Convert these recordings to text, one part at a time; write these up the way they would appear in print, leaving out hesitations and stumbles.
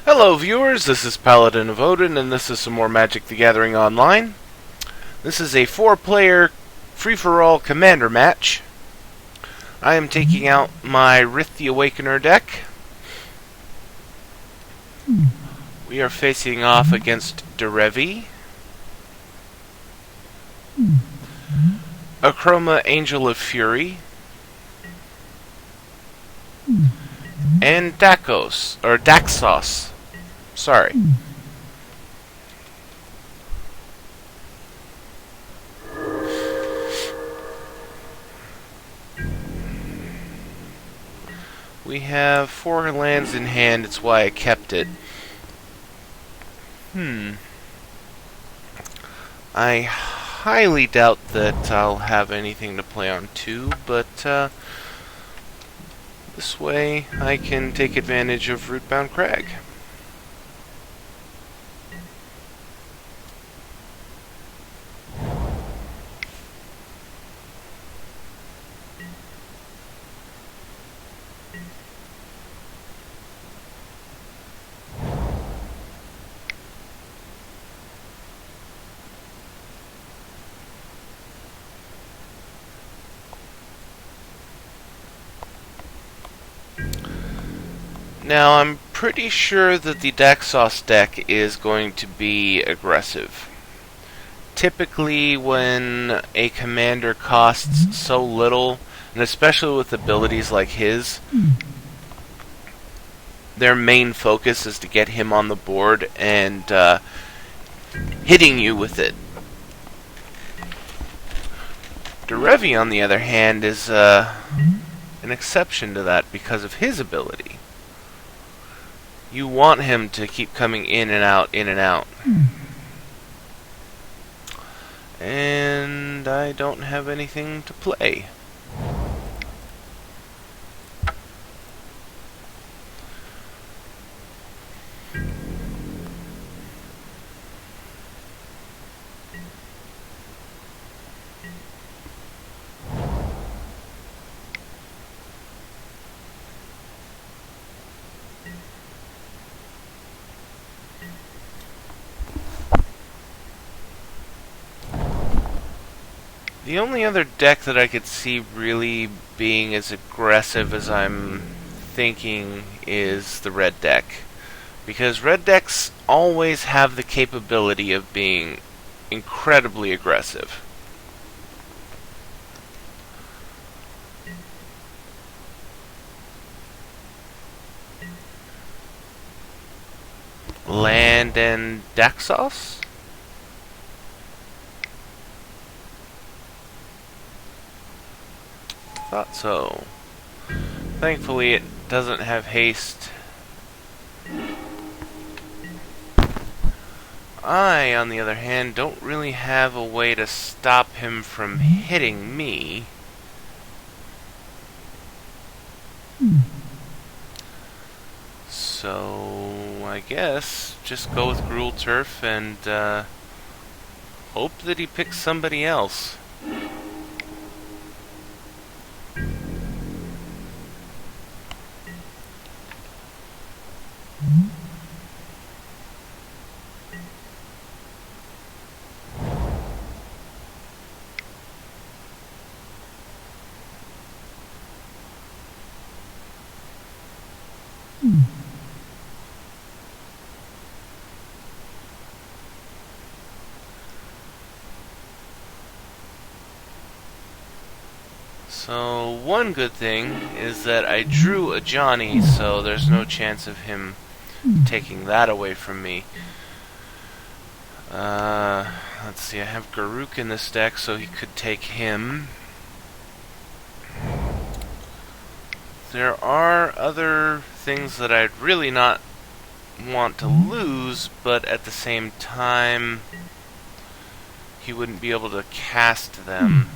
Hello viewers, this is Paladin of Odin, and this is some more Magic the Gathering Online. This is a 4-player free-for-all commander match. I am taking out my Rith the Awakener deck. We are facing off against Derevi, Akroma, Angel of Fury, and Daxos. Sorry. We have 4 lands in hand, it's why I kept it. I highly doubt that I'll have anything to play on 2, but this way I can take advantage of Rootbound Crag. Now, I'm pretty sure that the Daxos deck is going to be aggressive. Typically, when a commander costs so little, and especially with abilities like his, their main focus is to get him on the board and hitting you with it. Derevi, on the other hand, is an exception to that because of his ability. You want him to keep coming in and out, in and out. And I don't have anything to play. The only other deck that I could see really being as aggressive as I'm thinking is the red deck. Because red decks always have the capability of being incredibly aggressive. Land and Daxos? Thought so. Thankfully, it doesn't have haste. I, on the other hand, don't really have a way to stop him from hitting me. So, I guess, just go with Gruul Turf and hope that he picks somebody else. So, one good thing is that I drew a Johnny, so there's no chance of him taking that away from me. Let's see, I have Garruk in this deck, so he could take him. There are other things that I'd really not want to lose, but at the same time, he wouldn't be able to cast them.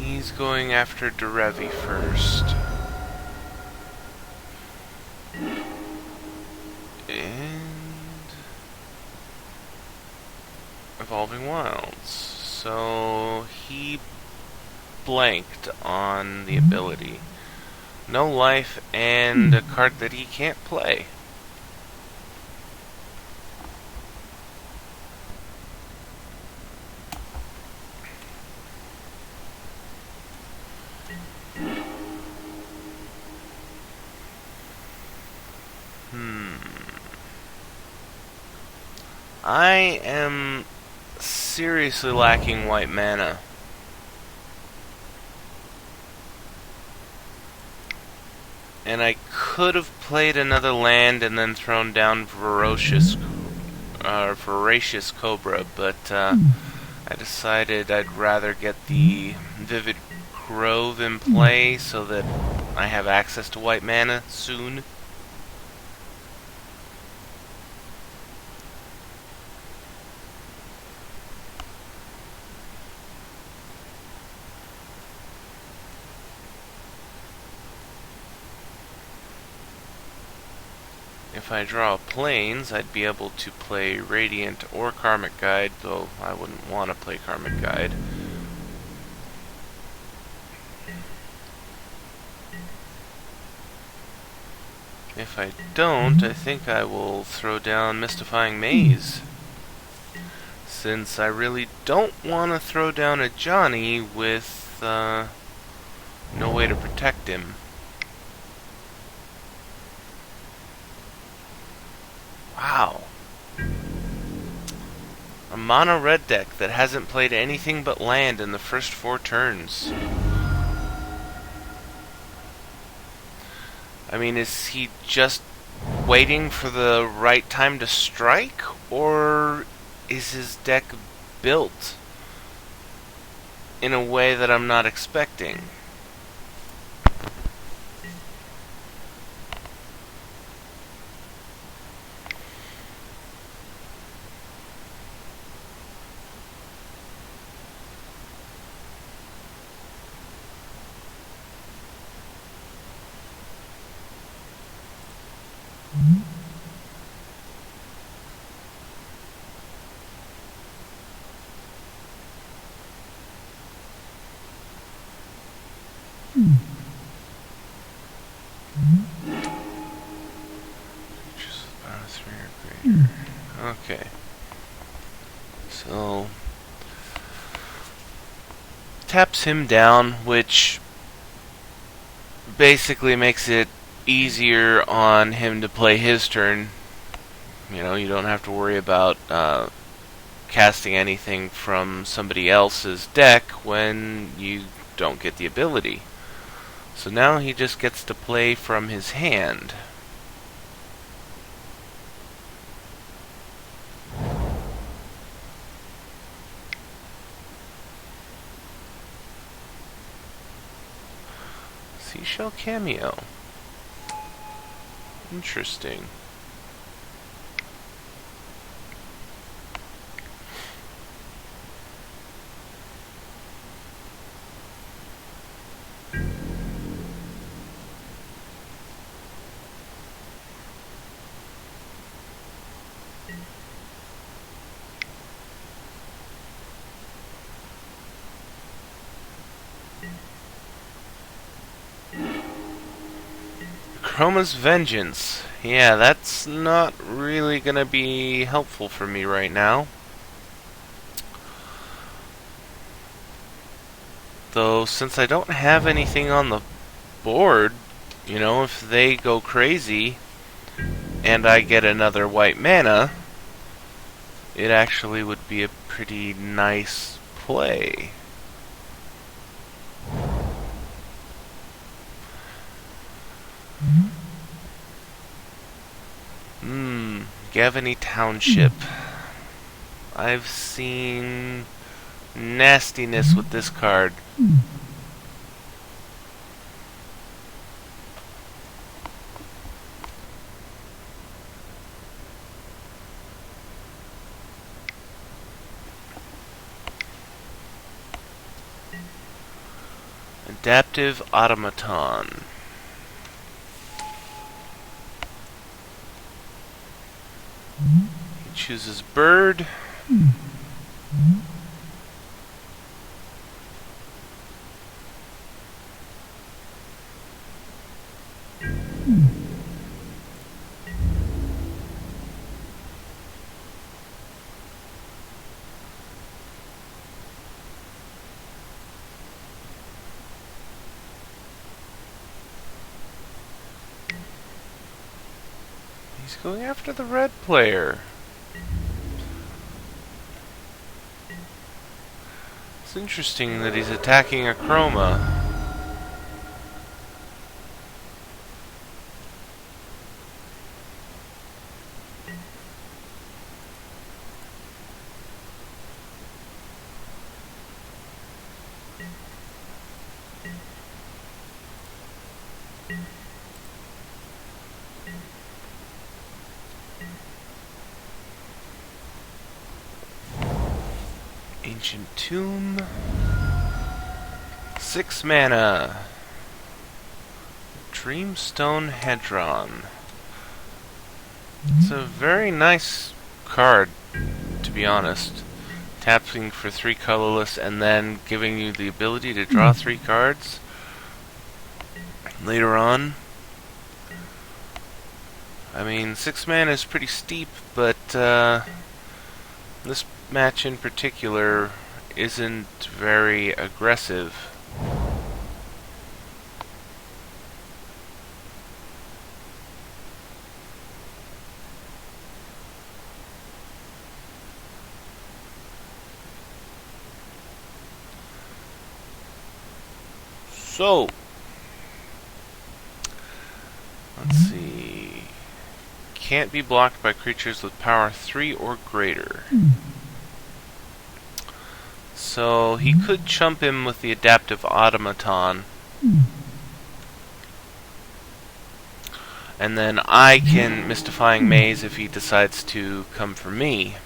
He's going after Derevi first. Roaring Wilds. So he blanked on the ability. No life and a card that he can't play. I am seriously lacking white mana. And I could have played another land and then thrown down Voracious Cobra, but I decided I'd rather get the Vivid Grove in play so that I have access to white mana soon. If I draw planes, I'd be able to play Radiant or Karmic Guide, though I wouldn't want to play Karmic Guide. If I don't, I think I will throw down Mystifying Maze, since I really don't want to throw down a Johnny with no way to protect him. Wow. A mono red deck that hasn't played anything but land in the first 4 turns. I mean, is he just waiting for the right time to strike? Or is his deck built in a way that I'm not expecting? Okay. So taps him down, which basically makes it easier on him to play his turn. You know, you don't have to worry about casting anything from somebody else's deck when you don't get the ability. So now he just gets to play from his hand. Seashell Cameo. Interesting. Akroma's Vengeance. Yeah, that's not really gonna be helpful for me right now. Though, since I don't have anything on the board, you know, if they go crazy and I get another white mana, it actually would be a pretty nice play. Gavany Township. I've seen nastiness with this card. Adaptive Automaton. He chooses bird. He's going after the red player. It's interesting that he's attacking Akroma. Ancient Tomb. 6 mana. Dreamstone Hedron. It's a very nice card, to be honest. Tapping for 3 colorless and then giving you the ability to draw 3 cards later on. I mean, 6 mana is pretty steep, but this match in particular isn't very aggressive. So, let's see. Can't be blocked by creatures with power 3 or greater. So he could chump him with the Adaptive Automaton. And then I can Mystifying Maze if he decides to come for me.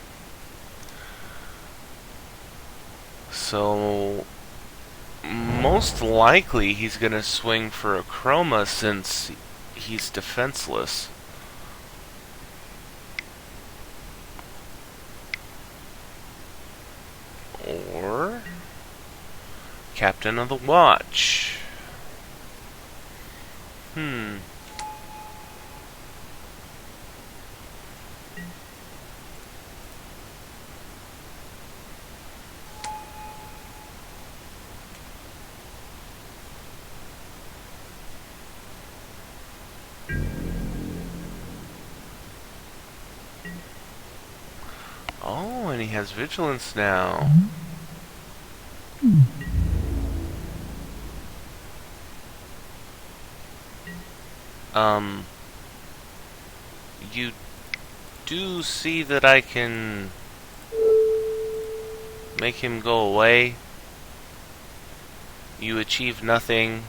So most likely he's going to swing for Akroma since he's defenseless. Or Captain of the Watch. Oh, and he has Vigilance now. You do see that I can make him go away. You achieve nothing.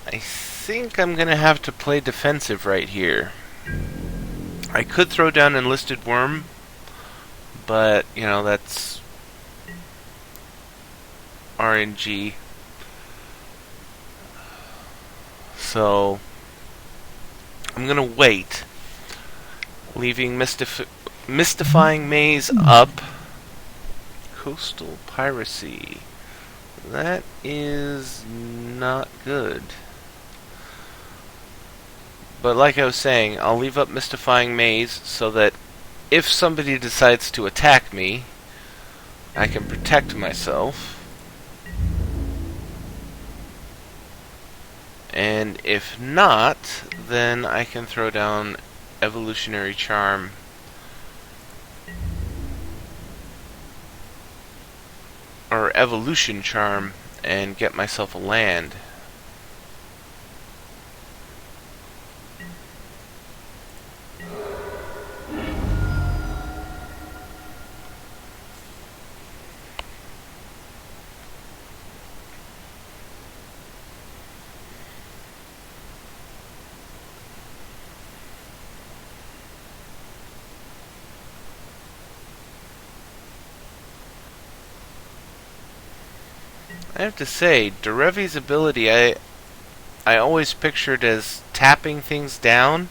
I think I'm gonna have to play defensive right here. I could throw down Enlisted Worm, but, you know, that's RNG. So I'm gonna wait, leaving Mystifying Maze up. Coastal Piracy. That is not good. But like I was saying, I'll leave up Mystifying Maze so that if somebody decides to attack me, I can protect myself. And if not, then I can throw down Evolutionary Charm. Or Evolution Charm and get myself a land. I have to say, Derevi's ability, I always pictured as tapping things down,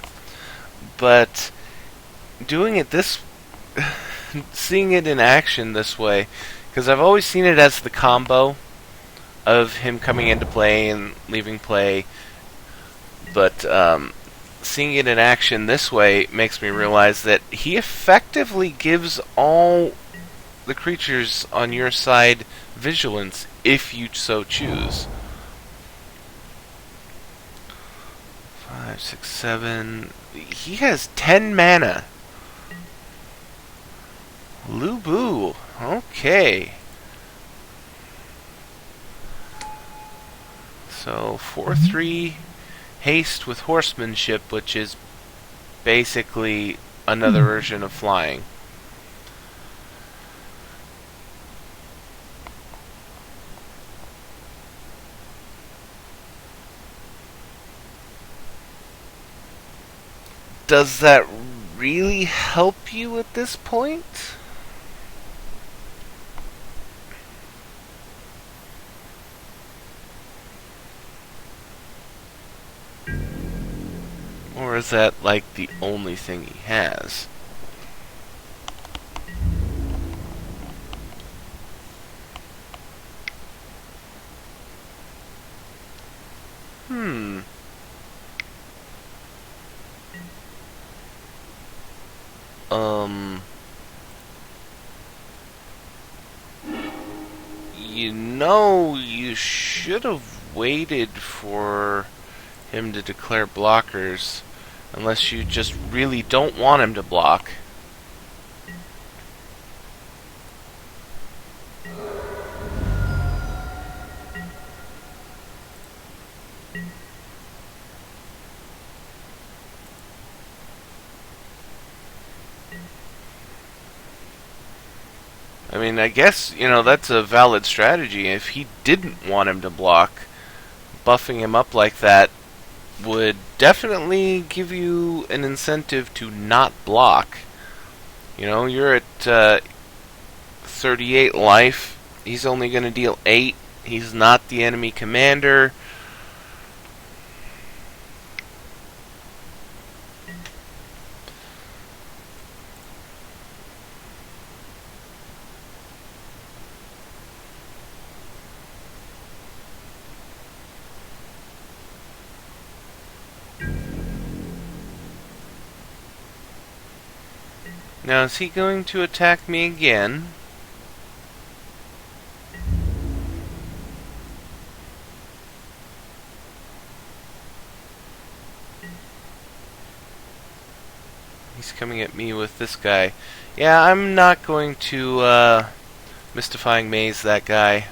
but doing it this, seeing it in action this way, because I've always seen it as the combo of him coming into play and leaving play, but seeing it in action this way makes me realize that he effectively gives all the creatures on your side vigilance if you so choose. 5, 6, 7. He has 10 mana. Lubu. Okay. So 4/3 haste with horsemanship, which is basically another version of flying. Does that really help you at this point? Or is that like the only thing he has? You know, you should have waited for him to declare blockers, unless you just really don't want him to block. I mean, I guess, you know, that's a valid strategy. If he didn't want him to block, buffing him up like that would definitely give you an incentive to not block. You know, you're at 38 life. He's only going to deal 8. He's not the enemy commander. Now, is he going to attack me again? He's coming at me with this guy. Yeah, I'm not going to Mystifying Maze that guy.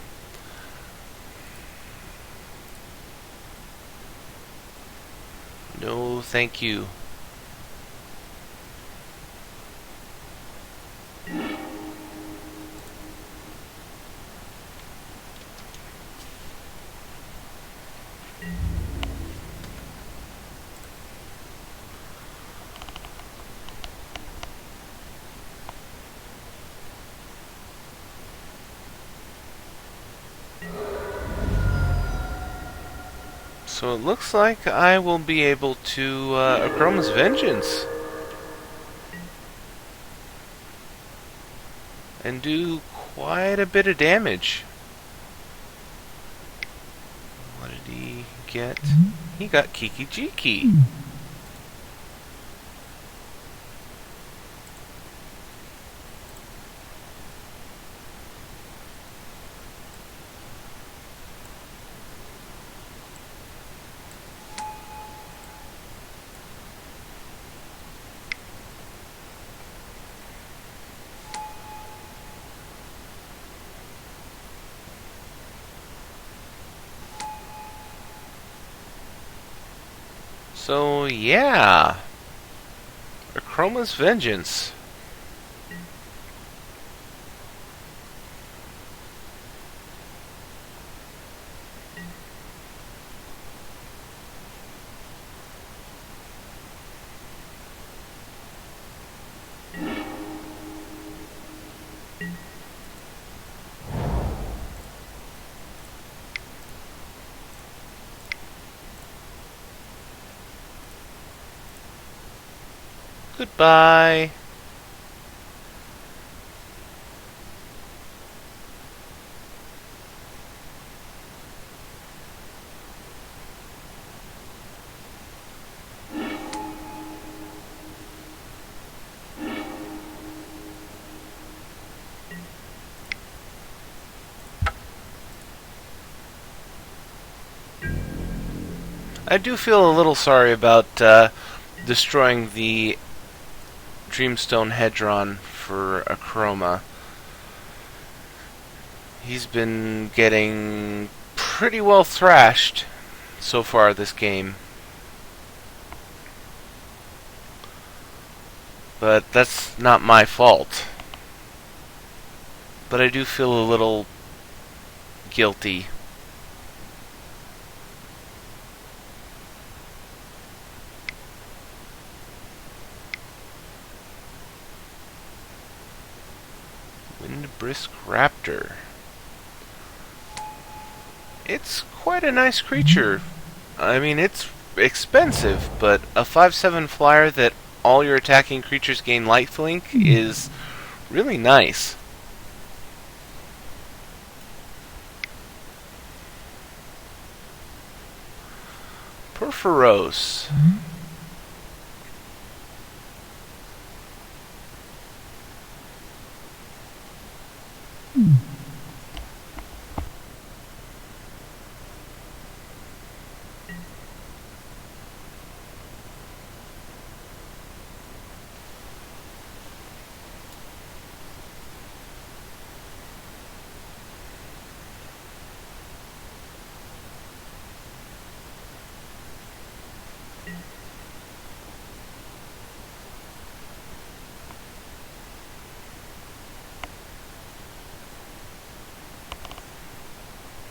No, thank you. So it looks like I will be able to Akroma's Vengeance and do quite a bit of damage. What did he get? He got Kiki Jiki. So, yeah. Akroma's Vengeance. Goodbye. I do feel a little sorry about destroying the Dreamstone Hedron for Akroma. He's been getting pretty well thrashed so far this game. But that's not my fault. But I do feel a little guilty. Windbrisk Raptor. It's quite a nice creature. I mean, it's expensive, but a 5/7 flyer that all your attacking creatures gain lifelink is really nice. Perforos.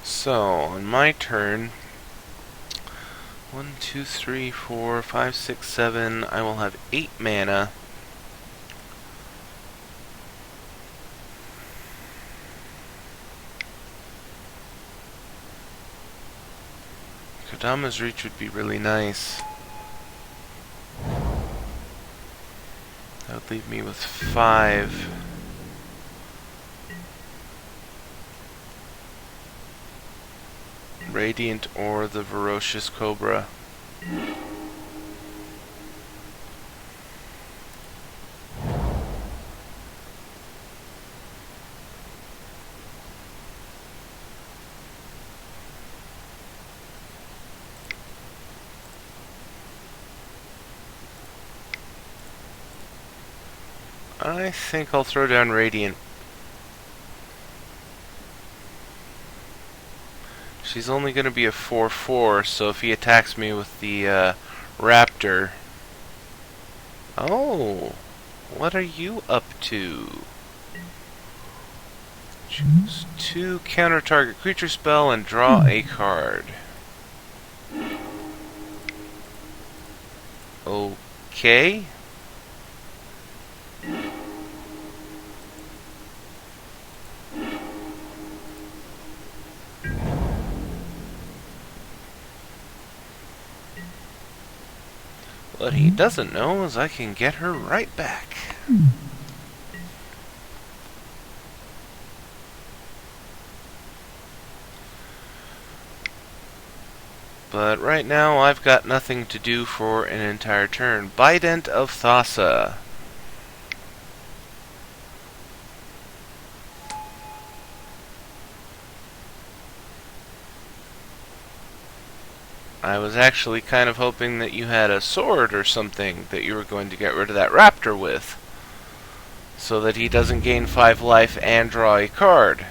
So, on my turn, 1, 2, 3, 4, 5, 6, 7, I will have 8 mana. Kodama's Reach would be really nice. That would leave me with 5. Radiant or the Ferocious Cobra. I think I'll throw down Radiant. She's only going to be a 4/4, so if he attacks me with the Raptor... Oh, what are you up to? Choose 2 counter target creature spell and draw a card. Okay. What he doesn't know is I can get her right back. But right now I've got nothing to do for an entire turn. Bident of Thassa. I was actually kind of hoping that you had a sword or something that you were going to get rid of that raptor with, so that he doesn't gain 5 life and draw a card.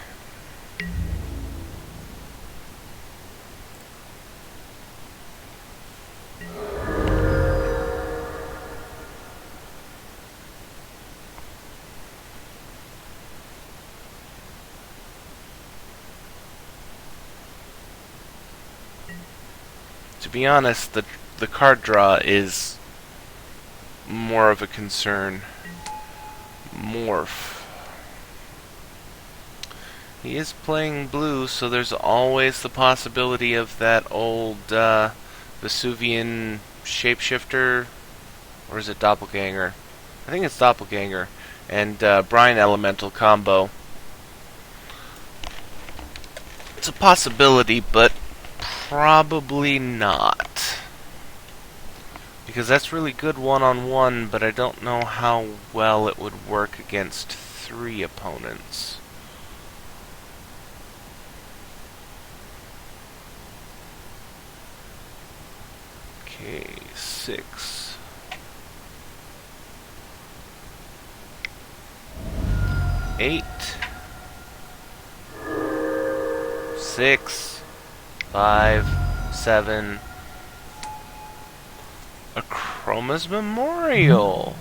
To be honest, the card draw is more of a concern. Morph. He is playing blue, so there's always the possibility of that old Vesuvian shapeshifter Or is it Doppelganger? I think it's Doppelganger. And Brine Elemental combo. It's a possibility, but probably not. Because that's really good one-on-one, but I don't know how well it would work against 3 opponents. Okay, 6. 8. 6. 5. 7. Akroma's Memorial.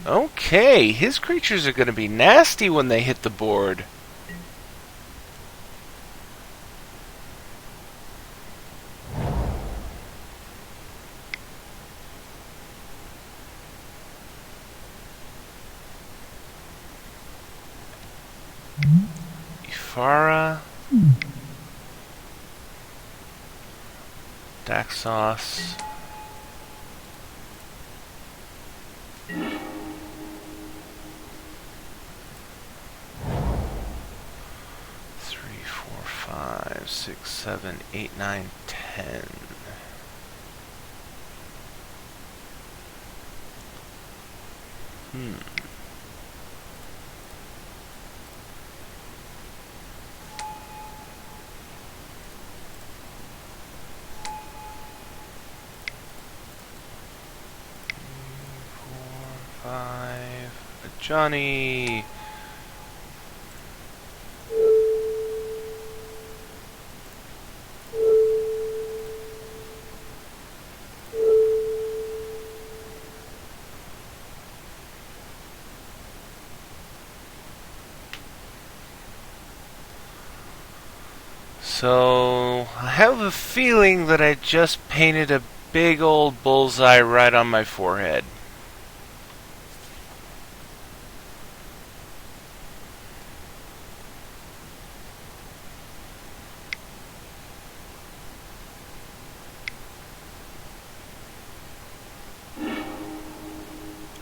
Okay, his creatures are going to be nasty when they hit the board. Ifara. Daxos. Three, 4, 5, 6, 7, 8, 9, 10. Johnny. So, I have a feeling that I just painted a big old bullseye right on my forehead.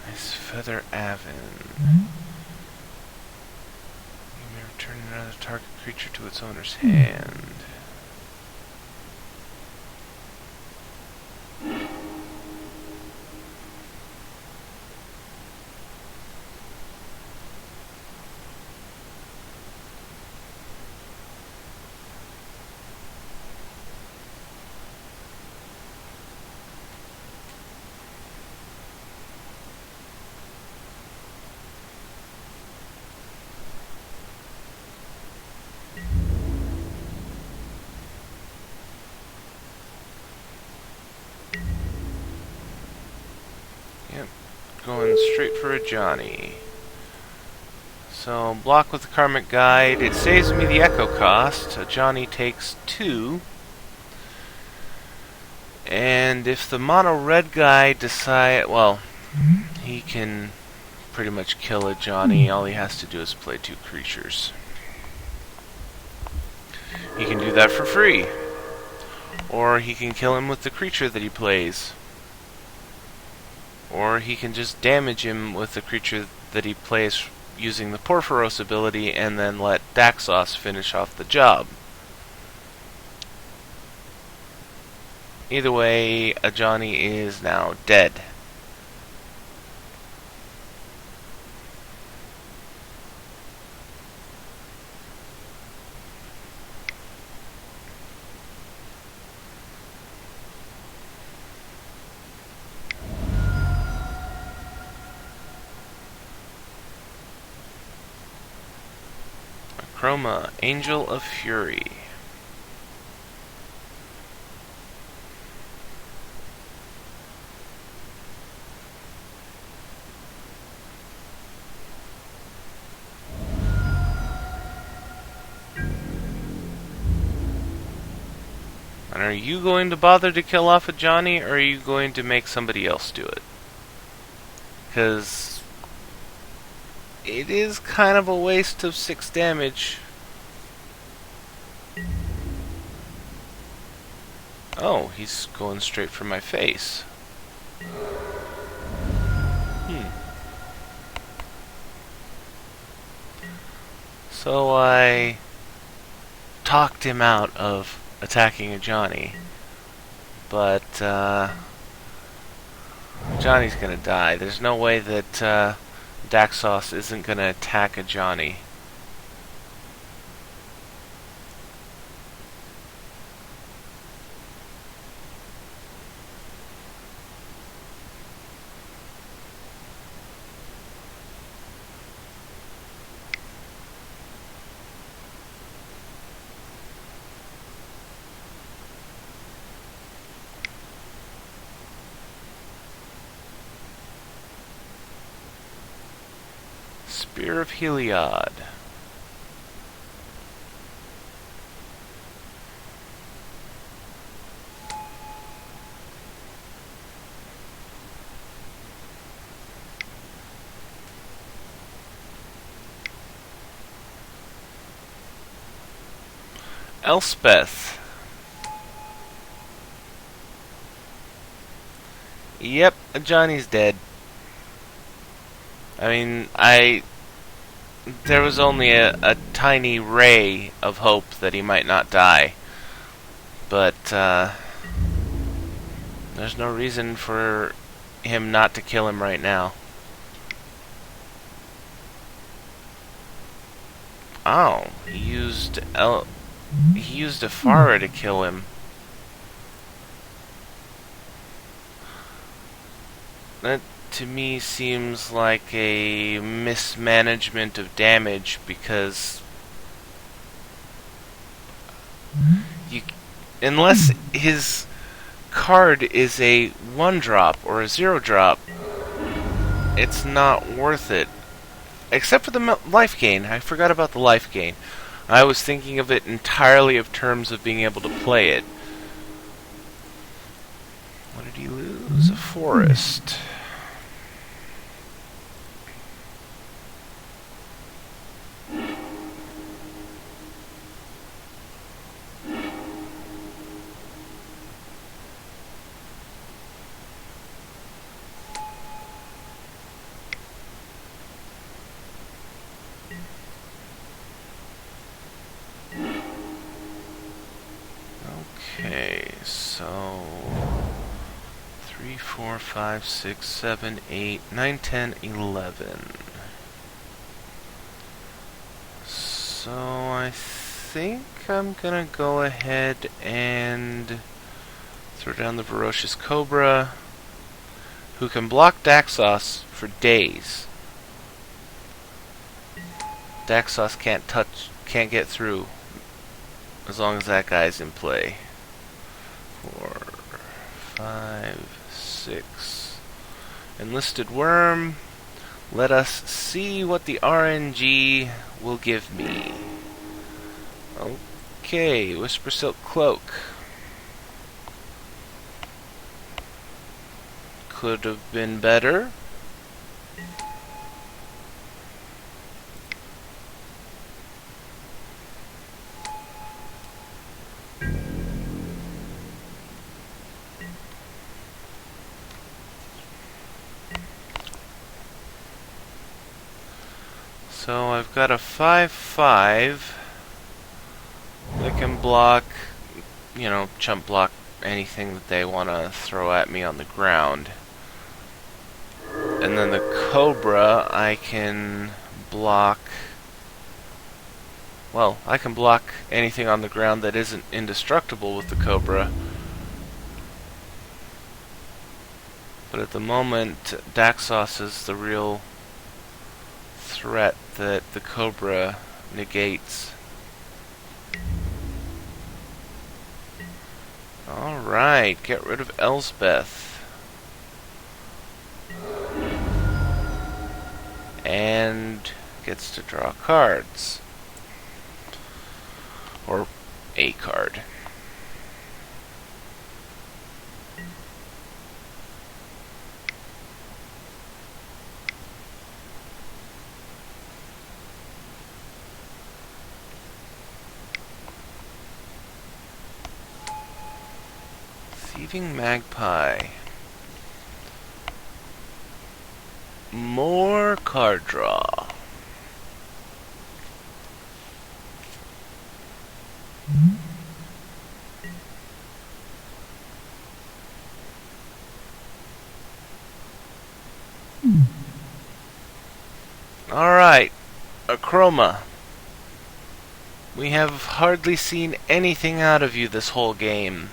Nice Feather Avon. You may return another target creature to its owner's hand. Yep, going straight for a Johnny. So, block with the Karmic Guide. It saves me the Echo cost. A Johnny takes 2. And if the mono red guy decide, well, he can pretty much kill a Johnny. All he has to do is play 2 creatures. He can do that for free. Or he can kill him with the creature that he plays. Or he can just damage him with the creature that he plays using the Porphyros ability and then let Daxos finish off the job. Either way, a Johnny is now dead. Akroma, Angel of Fury. And are you going to bother to kill off a Johnny, or are you going to make somebody else do it? Because it is kind of a waste of 6 damage. Oh, he's going straight for my face. So I talked him out of attacking a Johnny, but Johnny's gonna die. There's no way that Daxos isn't gonna attack a Johnny. Spear of Heliod. Elspeth. Yep, Johnny's dead. I mean, there was only a tiny ray of hope that he might not die. But, there's no reason for him not to kill him right now. Oh, he used Afara to kill him. That, to me, seems like a mismanagement of damage, because unless his card is a 1-drop or a 0-drop, it's not worth it. Except for the life gain. I forgot about the life gain. I was thinking of it entirely of terms of being able to play it. What did he lose? A forest. Okay, so 3, 4, 5, 6, 7, 8, 9, 10, 11. So I think I'm gonna go ahead and throw down the Ferocious Cobra, who can block Daxos for days. Daxos can't get through as long as that guy's in play. 4, 5, 6. Enlisted Worm. Let us see what the RNG will give me. Okay, Whisper Silk Cloak. Could have been better. So I've got a 5/5 that can block, chump block anything that they want to throw at me on the ground. And then the Cobra, I can block... Well, I can block anything on the ground that isn't indestructible with the Cobra. But at the moment, Daxos is the real threat that the Cobra negates. Alright, get rid of Elsbeth. And gets to draw cards. Or a card. Thieving Magpie. More card draw. Alright, Akroma. We have hardly seen anything out of you this whole game.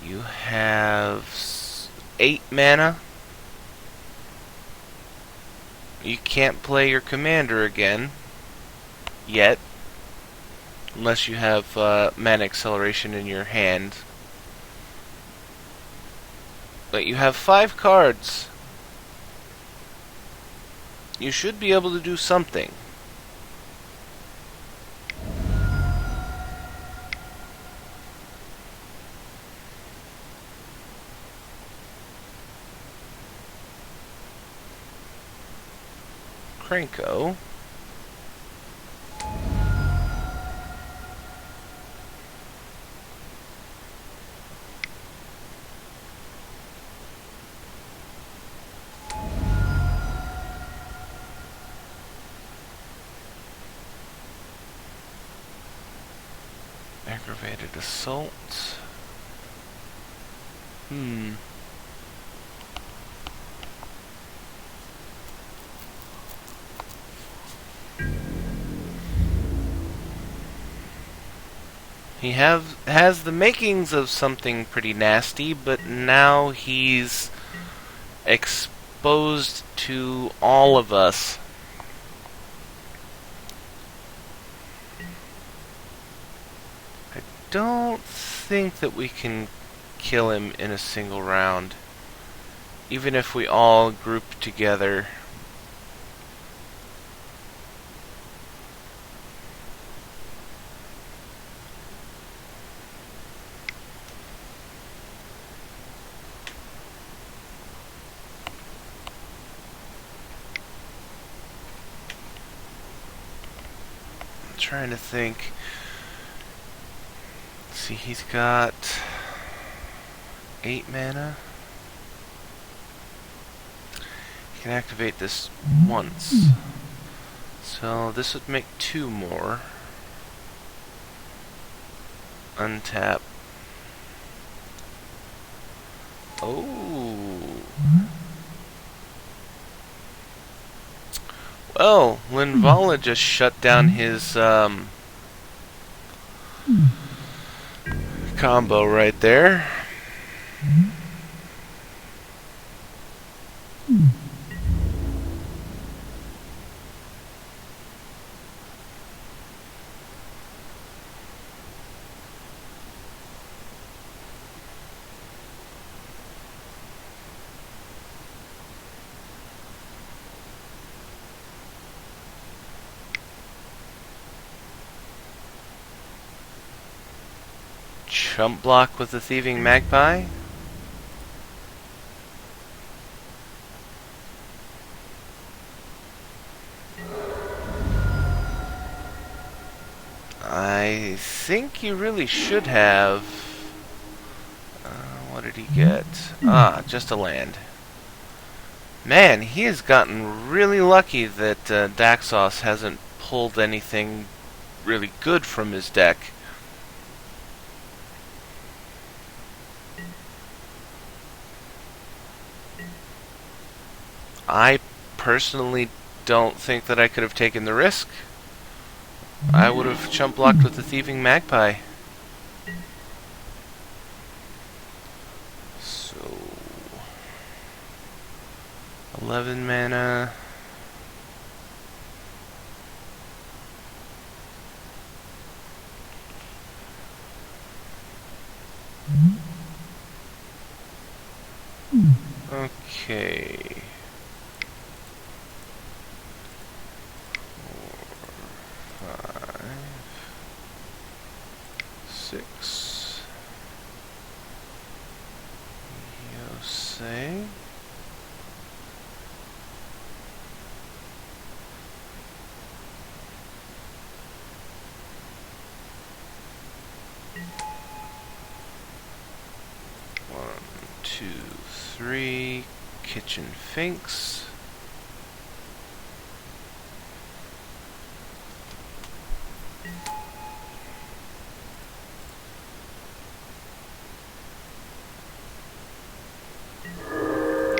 You have 8 mana. You can't play your commander again. Yet. Unless you have mana acceleration in your hand. But you have 5 cards. You should be able to do something. Cranko. Aggravated assault. He has the makings of something pretty nasty, but now he's exposed to all of us. I don't think that we can kill him in a single round, even if we all group together. Trying to think. Let's see, he's got 8 mana. He can activate this once. So this would make 2 more. Untap. Oh. Well, Linvala just shut down his combo right there. Chump block with the Thieving Magpie. I think you really should have. What did he get? Ah, just a land. Man, he has gotten really lucky that Daxos hasn't pulled anything really good from his deck. I personally don't think that I could have taken the risk. I would have chump blocked with the Thieving Magpie. So 11 mana. Okay. 4, 5, 6. Yosei. 2, 3, kitchen finks.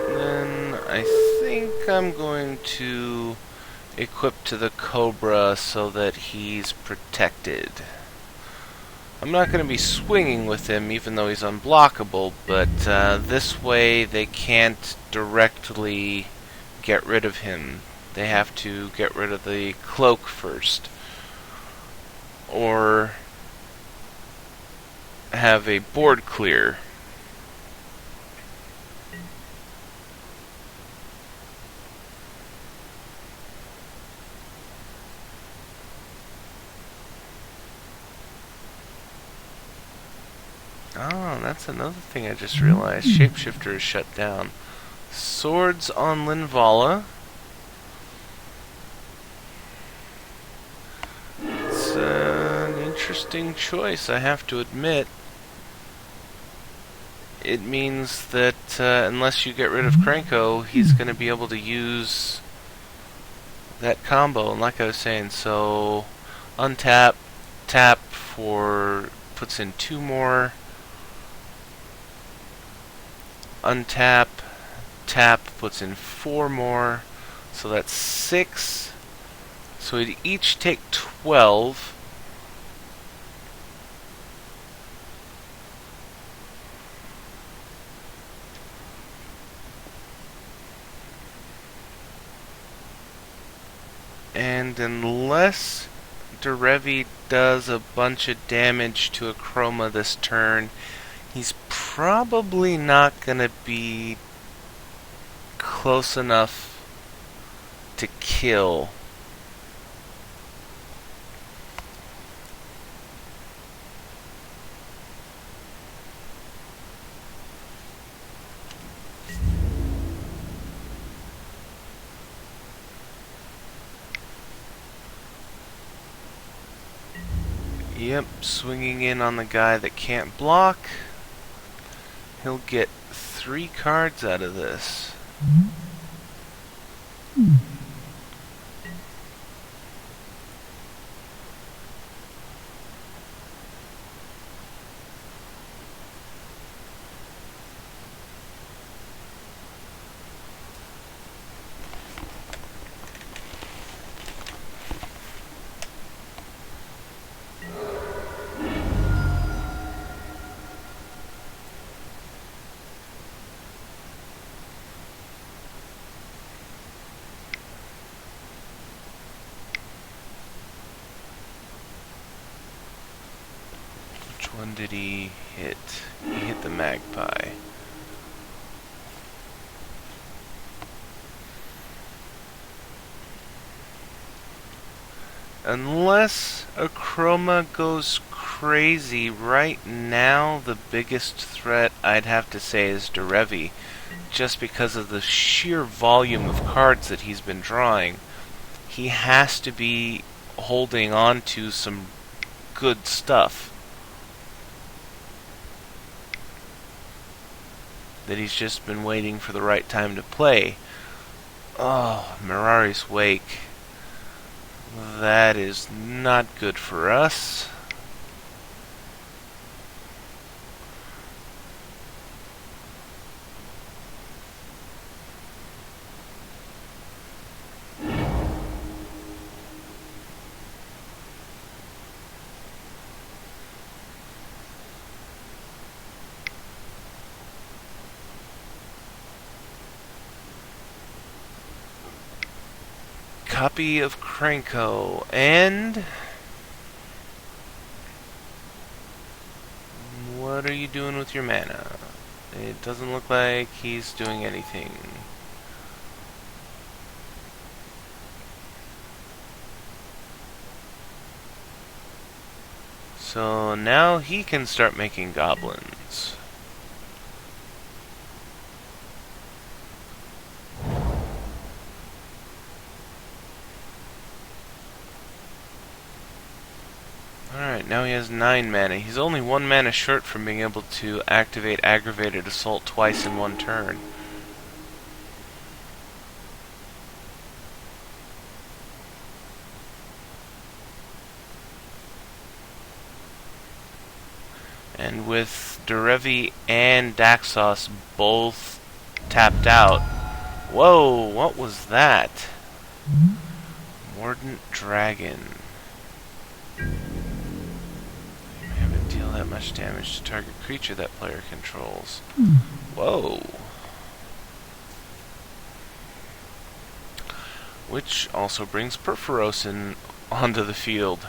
Then I think I'm going to equip to the Cobra so that he's protected. I'm not going to be swinging with him even though he's unblockable, but this way they can't directly get rid of him. They have to get rid of the cloak first, or have a board clear. Oh, that's another thing I just realized. Shapeshifter is shut down. Swords on Linvala. It's an interesting choice, I have to admit. It means that unless you get rid of Krenko, he's going to be able to use that combo. And like I was saying, so untap, tap for puts in 2 more. Untap, tap puts in 4 more, so that's 6. So we'd each take 12. And unless Derevi does a bunch of damage to Akroma this turn, he's probably not going to be close enough to kill. Yep, swinging in on the guy that can't block. He'll get 3 cards out of this. Which one did he hit? He hit the magpie. Unless Akroma goes crazy, right now the biggest threat I'd have to say is Derevi, just because of the sheer volume of cards that he's been drawing. He has to be holding on to some good stuff that he's just been waiting for the right time to play. Oh, Mirari's Wake. That is not good for us. Copy of Krenko, and what are you doing with your mana? It doesn't look like he's doing anything. So now he can start making goblins. Alright, now he only has 9 mana. He's only 1 mana short from being able to activate Aggravated Assault twice in one turn. And with Derevi and Daxos both tapped out. Whoa, what was that? Mordant Dragon. You may have to deal that much damage to target creature that player controls. Whoa. Which also brings Perforos onto the field.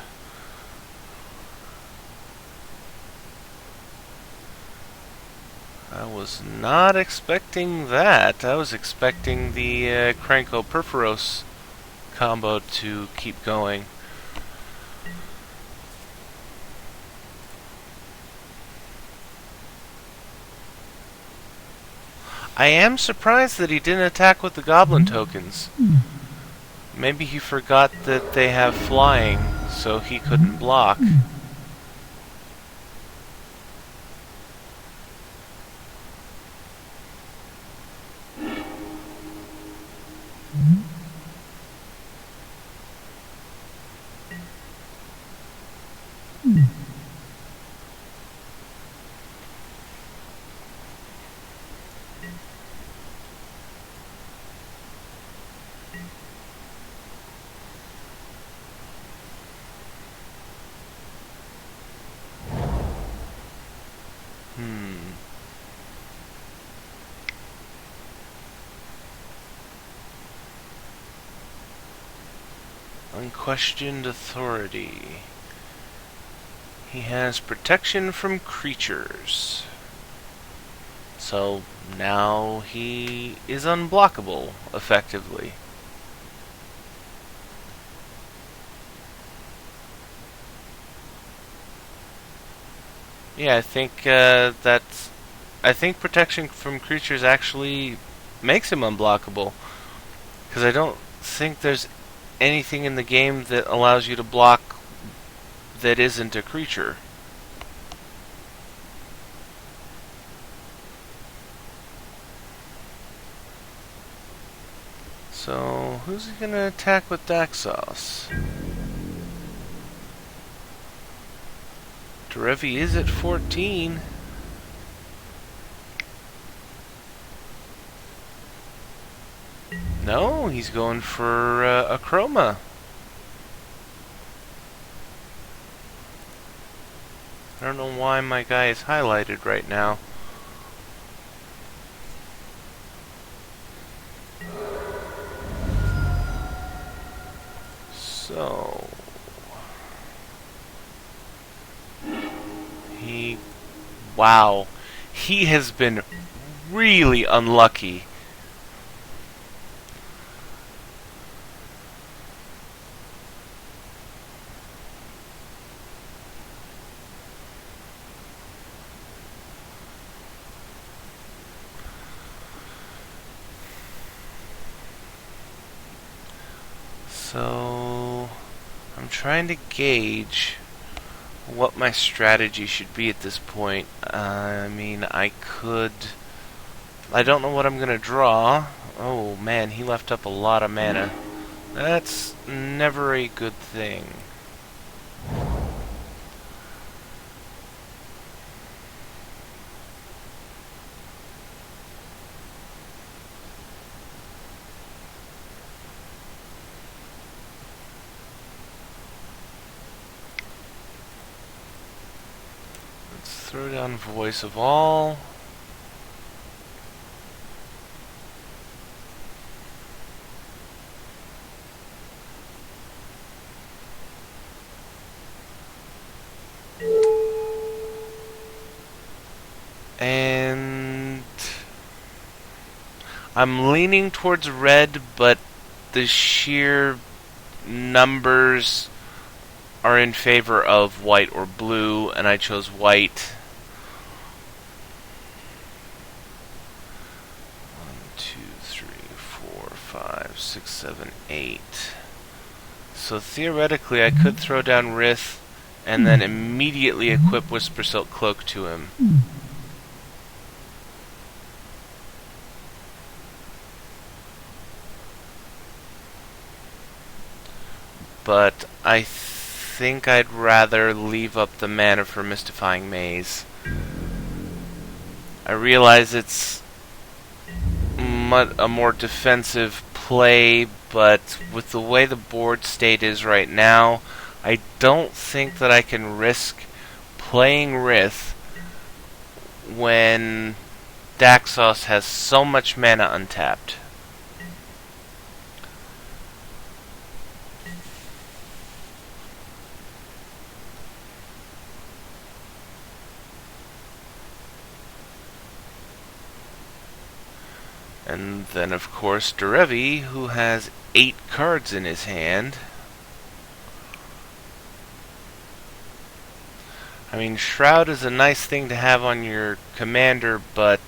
I was not expecting that. I was expecting the Krenko Perforos combo to keep going. I am surprised that he didn't attack with the Goblin tokens. Maybe he forgot that they have flying, so he couldn't block. Unquestioned authority. He has protection from creatures. So now he is unblockable, effectively. Yeah, I think I think protection from creatures actually makes him unblockable. Because I don't think there's anything in the game that allows you to block that isn't a creature. So, who's he gonna attack with Daxos? Derevi is at 14. No, he's going for Akroma. I don't know why my guy is highlighted right now. So... Wow. He has been really unlucky. So, I'm trying to gauge what my strategy should be at this point. I mean, I don't know what I'm gonna draw. Oh man, he left up a lot of mana. That's never a good thing. Throw down Voice of All. And I'm leaning towards red, but the sheer numbers are in favor of white or blue, and I chose white. 5, 6, 7, 8. So theoretically I could throw down Rith and then immediately equip Whisper Silk Cloak to him. But I think I'd rather leave up the mana for Mystifying Maze. I realize it's a more defensive play, but with the way the board state is right now, I don't think that I can risk playing Rith when Daxos has so much mana untapped. And then, of course, Derevi, who has 8 cards in his hand. I mean, Shroud is a nice thing to have on your commander, but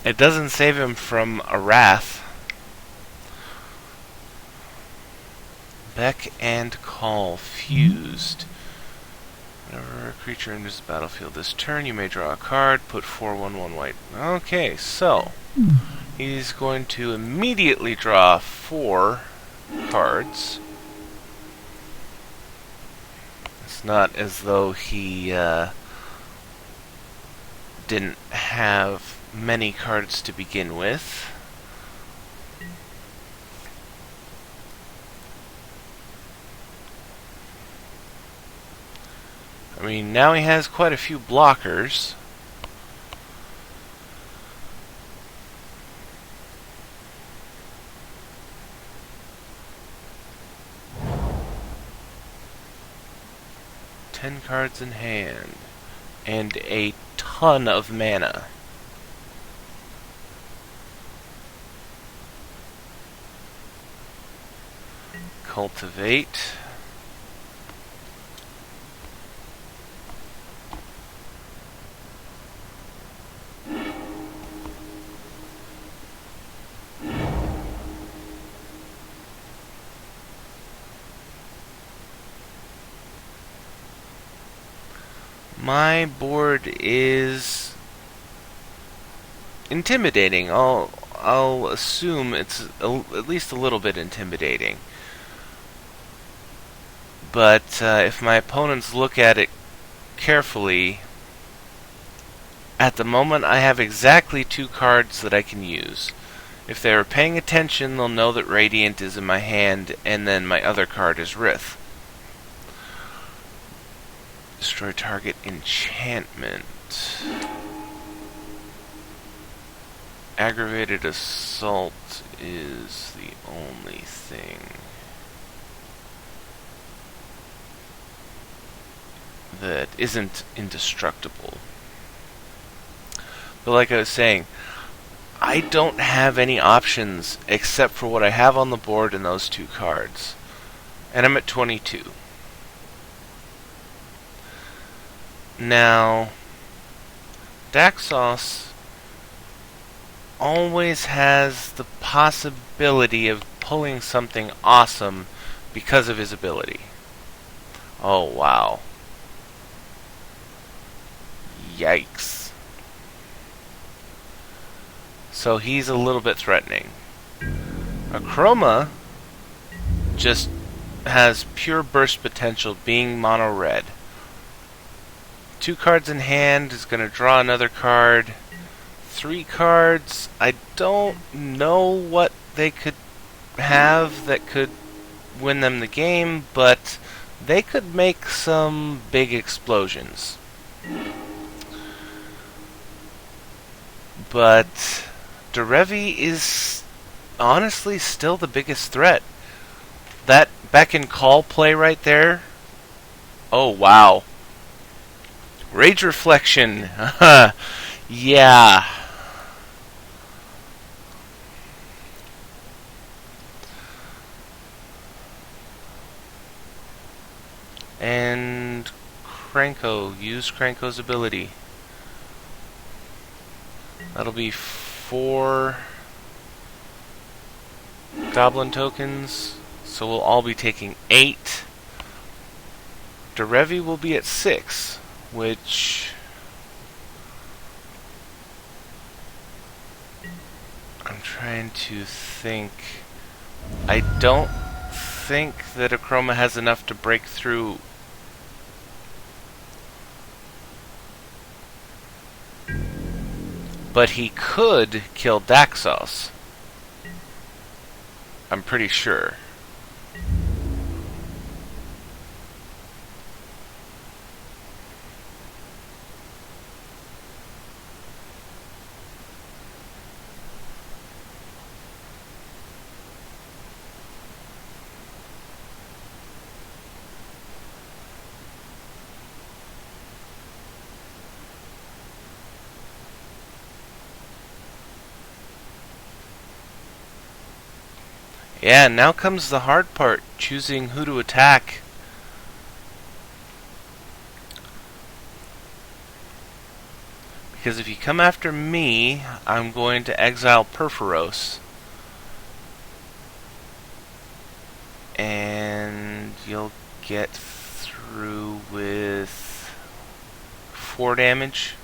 it doesn't save him from a Wrath. Beck and Call fused. Whenever a creature enters the battlefield this turn, you may draw a card, put 4/1/1 white. Okay, so he's going to immediately draw 4 cards. It's not as though he didn't have many cards to begin with. I mean, now he has quite a few blockers. Ten cards in hand. And a ton of mana. Cultivate. My board is intimidating. I'll assume it's at least a little bit intimidating. But if my opponents look at it carefully, at the moment I have exactly 2 cards that I can use. If they are paying attention, they'll know that Radiant is in my hand, and then my other card is Rith. Destroy target enchantment. Aggravated assault is the only thing that isn't indestructible. But like I was saying, I don't have any options except for what I have on the board in those 2 cards. And I'm at 22. Now, Daxos always has the possibility of pulling something awesome because of his ability. Oh, wow. Yikes. So he's a little bit threatening. Akroma just has pure burst potential, being mono red. 2 cards in hand, is going to draw another card. 3 cards, I don't know what they could have that could win them the game, but they could make some big explosions. But Derevi is honestly still the biggest threat. That Beck and Call play right there, oh wow. Rage Reflection. Yeah. And Kranko. Use Kranko's ability. That'll be 4 Goblin tokens. So we'll all be taking 8. Derevi will be at 6, which I'm trying to think. I don't think that Akroma has enough to break through. But he could kill Daxos. I'm pretty sure. Yeah, now comes the hard part, choosing who to attack. Because if you come after me, I'm going to exile Perforos. And you'll get through with 4 damage.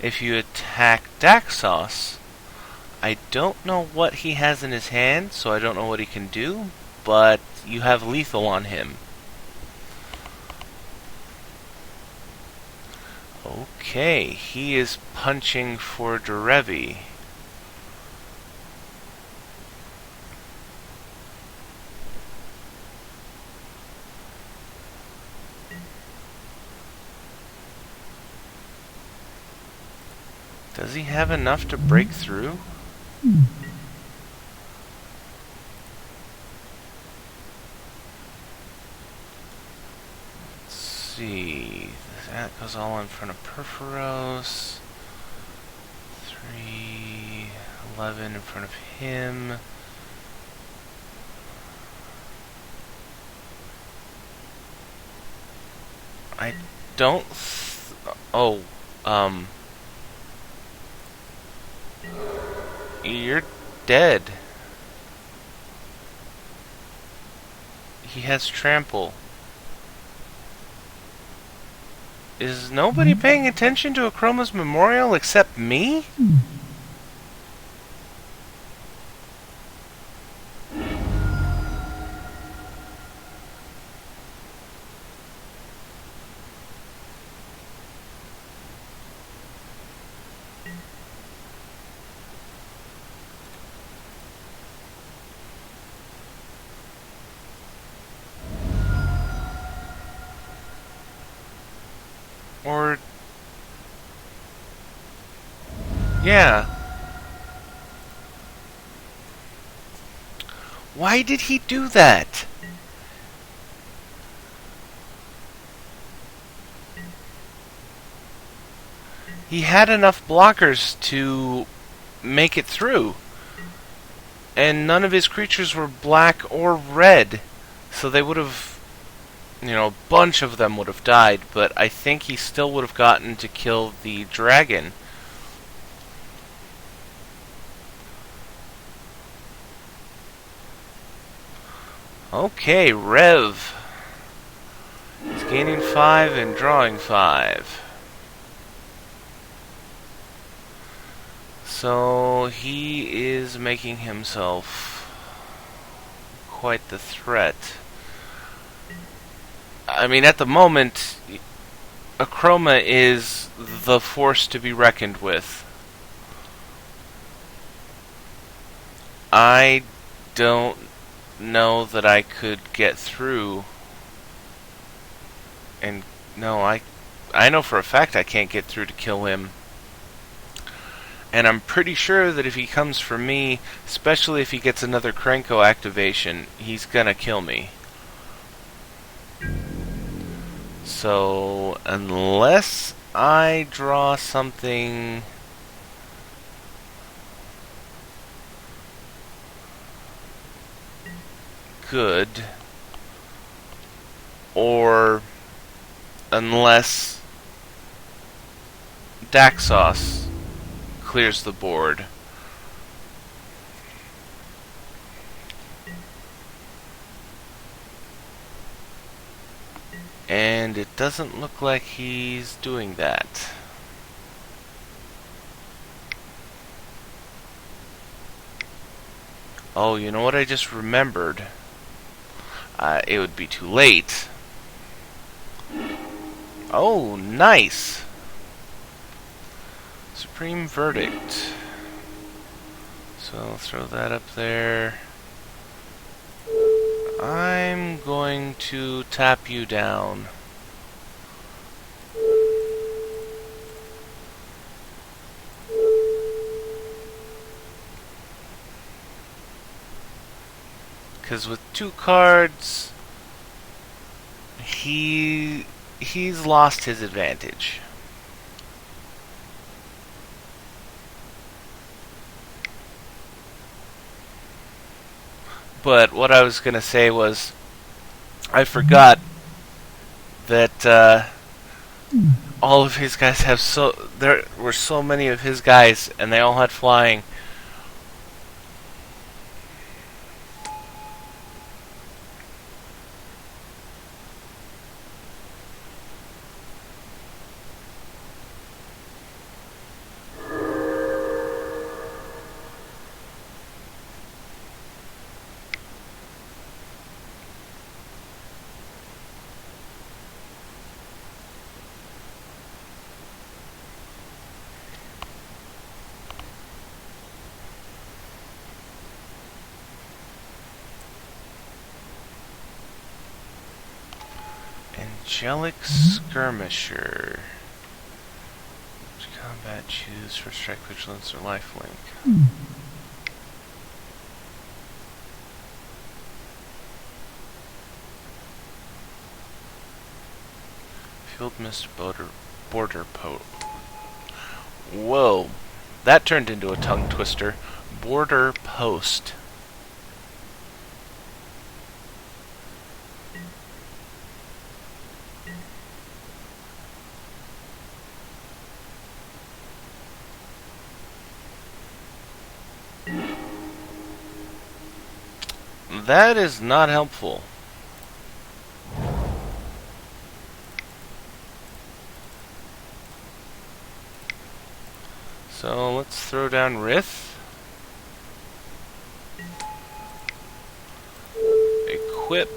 If you attack Daxos, I don't know what he has in his hand, so I don't know what he can do, but you have lethal on him. Okay, he is punching for Derevi. Does he have enough to break through? Let's see. That goes all in front of Perforos. 3, 11 in front of him. I don't. You're dead. He has trample. Is nobody paying attention to Akroma's memorial except me? Or... yeah. Why did he do that? He had enough blockers to make it through. And none of his creatures were black or red. So they would have... a bunch of them would have died, but I think he still would have gotten to kill the dragon. Okay, Rev. He's gaining 5 and drawing 5. So he is making himself quite the threat. I mean, at the moment, Akroma is the force to be reckoned with. I don't know that I could get through. And no, I know for a fact I can't get through to kill him. And I'm pretty sure that if he comes for me, especially if he gets another Krenko activation, he's gonna kill me. So, unless I draw something good, or unless Daxos clears the board, And it doesn't look like he's doing that. Oh, you know what I just remembered? It would be too late. Oh, nice! Supreme Verdict. So I'll throw that up there. I'm going to tap you down. Because with 2 cards, he's lost his advantage. But what I was going to say was, I forgot that all of his guys have there were so many of his guys, and they all had flying. Angelic Skirmisher. Which combat choose for strike, vigilance, or lifelink? Field Mist Border Post. Whoa, that turned into a tongue twister. Border Post. That is not helpful. So let's throw down Rith. Equip.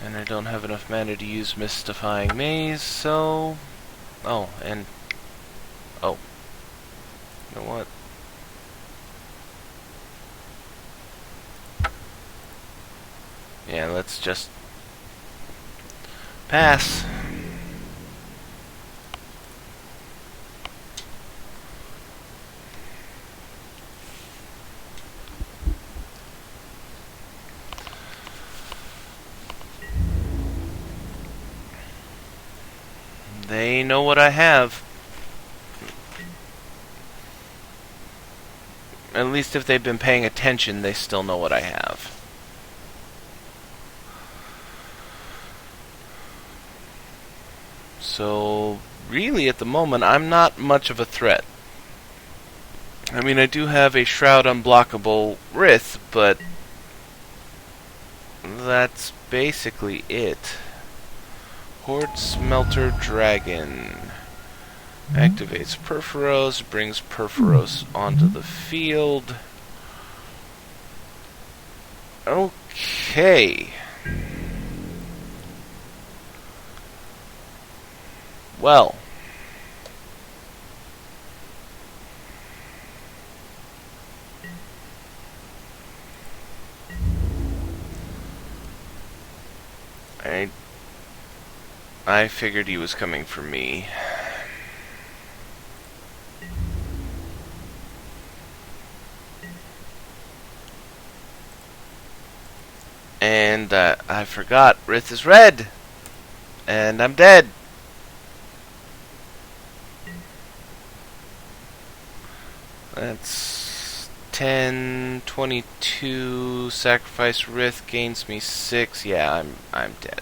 And I don't have enough mana to use Mystifying Maze, so... Oh, and... Oh. You know what? Yeah, let's just... pass. They know what I have. At least if they've been paying attention, they still know what I have. So, really at the moment, I'm not much of a threat. I mean, I do have a Shroud Unblockable Rith, but that's basically it. Horde Smelter Dragon. Activates Perforos, brings Perforos onto the field. Okay. Well. I figured he was coming for me. And I forgot, Rith is red! And I'm dead! That's 10, 22, sacrifice Rith gains me 6. Yeah, I'm dead.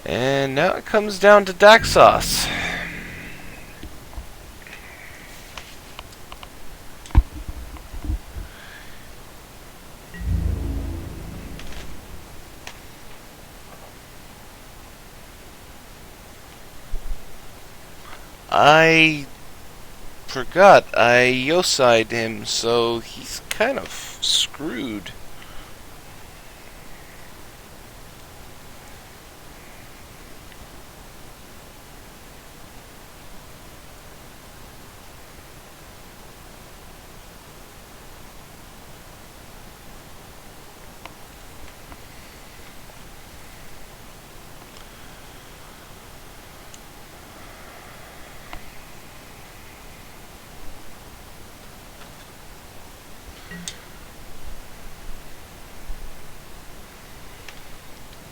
And now it comes down to Daxos. I forgot I Yosai'd him, so he's kind of screwed.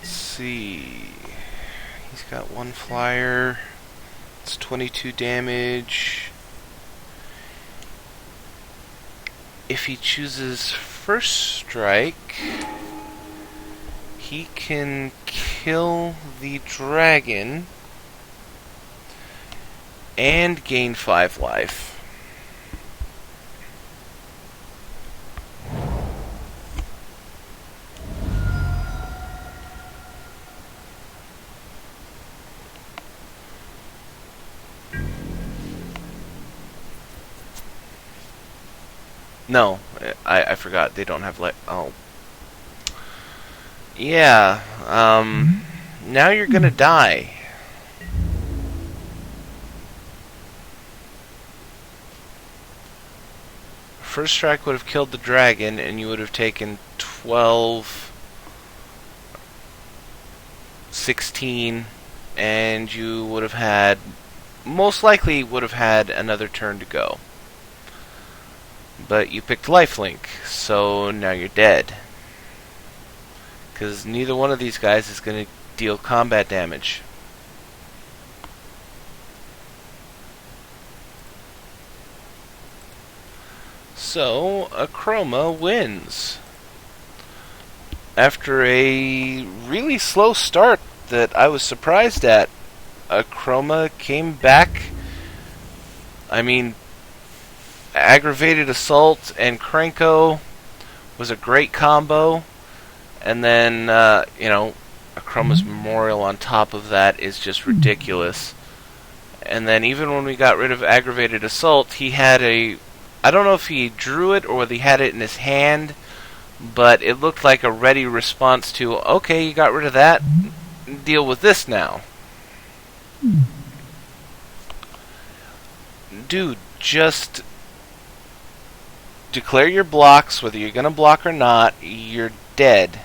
See, he's got one flyer. It's 22 damage. If he chooses first strike, he can kill the dragon and gain 5 life. No, I forgot. They don't have oh. Yeah, now you're gonna die. First strike would have killed the dragon, and you would have taken 12, 16, and you would have had, most likely would have had another turn to go. But you picked lifelink, so now you're dead. Because neither one of these guys is going to deal combat damage. So, Akroma wins. After a really slow start that I was surprised at, Akroma came back. I mean, Aggravated Assault and Krenko was a great combo. And then, Akroma's Memorial on top of that is just ridiculous. And then even when we got rid of Aggravated Assault, he had I don't know if he drew it or whether he had it in his hand, but it looked like a ready response to, okay, you got rid of that, deal with this now. Dude, just declare your blocks, whether you're going to block or not, you're dead.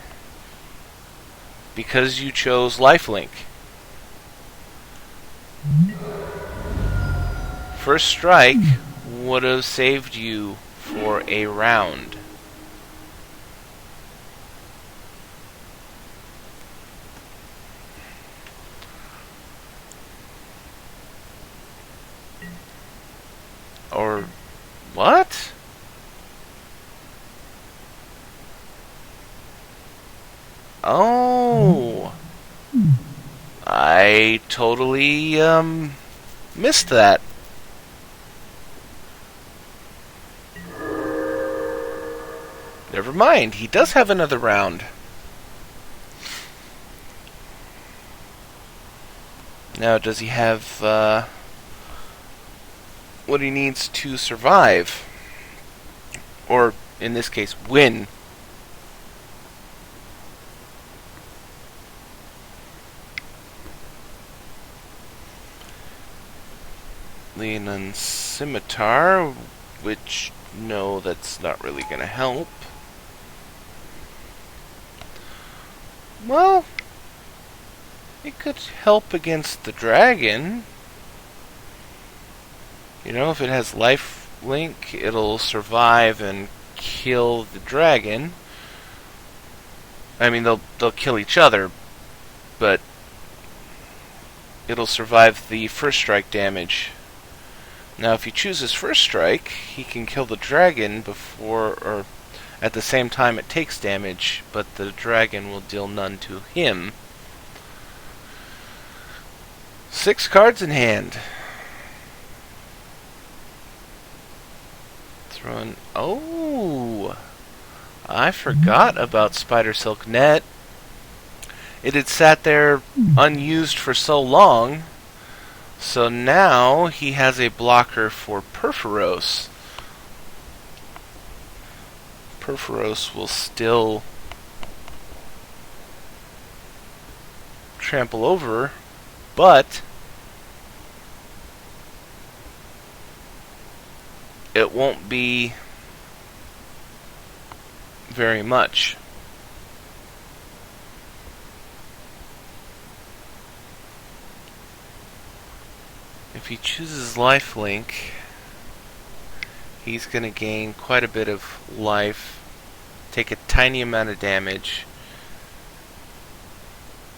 Because you chose lifelink. First strike would have saved you for a round. Or what? Oh, I totally missed that. Never mind, he does have another round. Now, does he have what he needs to survive? Or, in this case, win? Leon's Scimitar, which, no, that's not really going to help. Well, it could help against the dragon. You know, if it has life link, it'll survive and kill the dragon. I mean, they'll kill each other, but it'll survive the first strike damage. Now, if he chooses first strike, he can kill the dragon before, or at the same time it takes damage, but the dragon will deal none to him. 6 cards in hand. Throwing. Oh! I forgot about Spider Silk Net. It had sat there unused for so long. So now he has a blocker for Perforos. Perforos will still trample over, but it won't be very much. If he chooses lifelink, he's going to gain quite a bit of life, take a tiny amount of damage.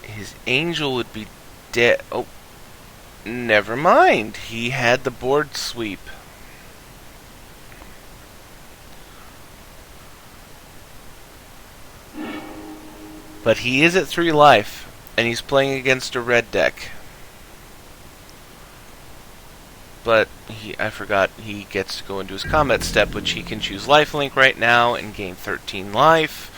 His angel would be dead. Oh, never mind. He had the board sweep. But he is at 3 life, and he's playing against a red deck. But I forgot he gets to go into his combat step, which he can choose lifelink right now and gain 13 life.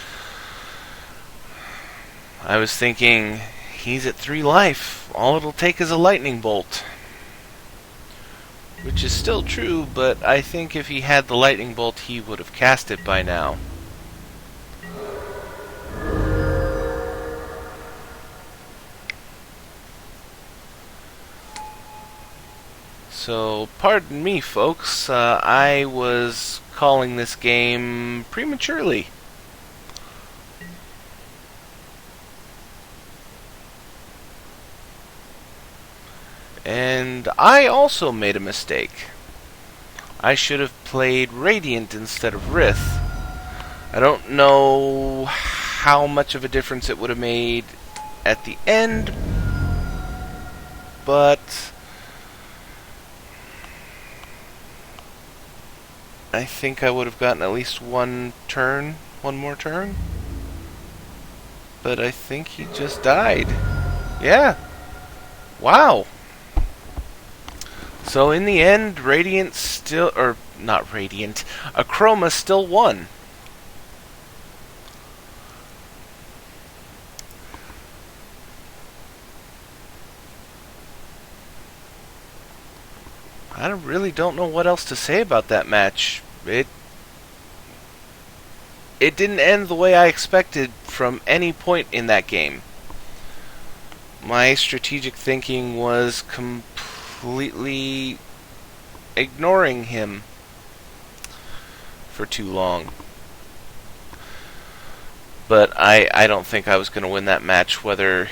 I was thinking, he's at 3 life. All it'll take is a lightning bolt. Which is still true, but I think if he had the lightning bolt, he would have cast it by now. So, pardon me, folks. I was calling this game prematurely. And I also made a mistake. I should have played Radiant instead of Rith. I don't know how much of a difference it would have made at the end, but I think I would have gotten at least one more turn. But I think he just died. Yeah. Wow. So in the end, Radiant still, or not Radiant, Akroma still won. I really don't know what else to say about that match. It didn't end the way I expected from any point in that game. My strategic thinking was completely ignoring him for too long. But I don't think I was going to win that match whether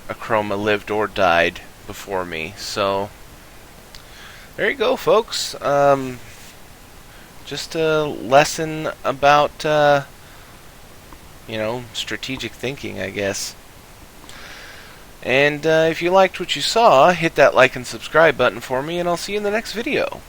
Akroma lived or died before me. So there you go, folks. Just a lesson about, strategic thinking, I guess. And if you liked what you saw, hit that like and subscribe button for me, and I'll see you in the next video.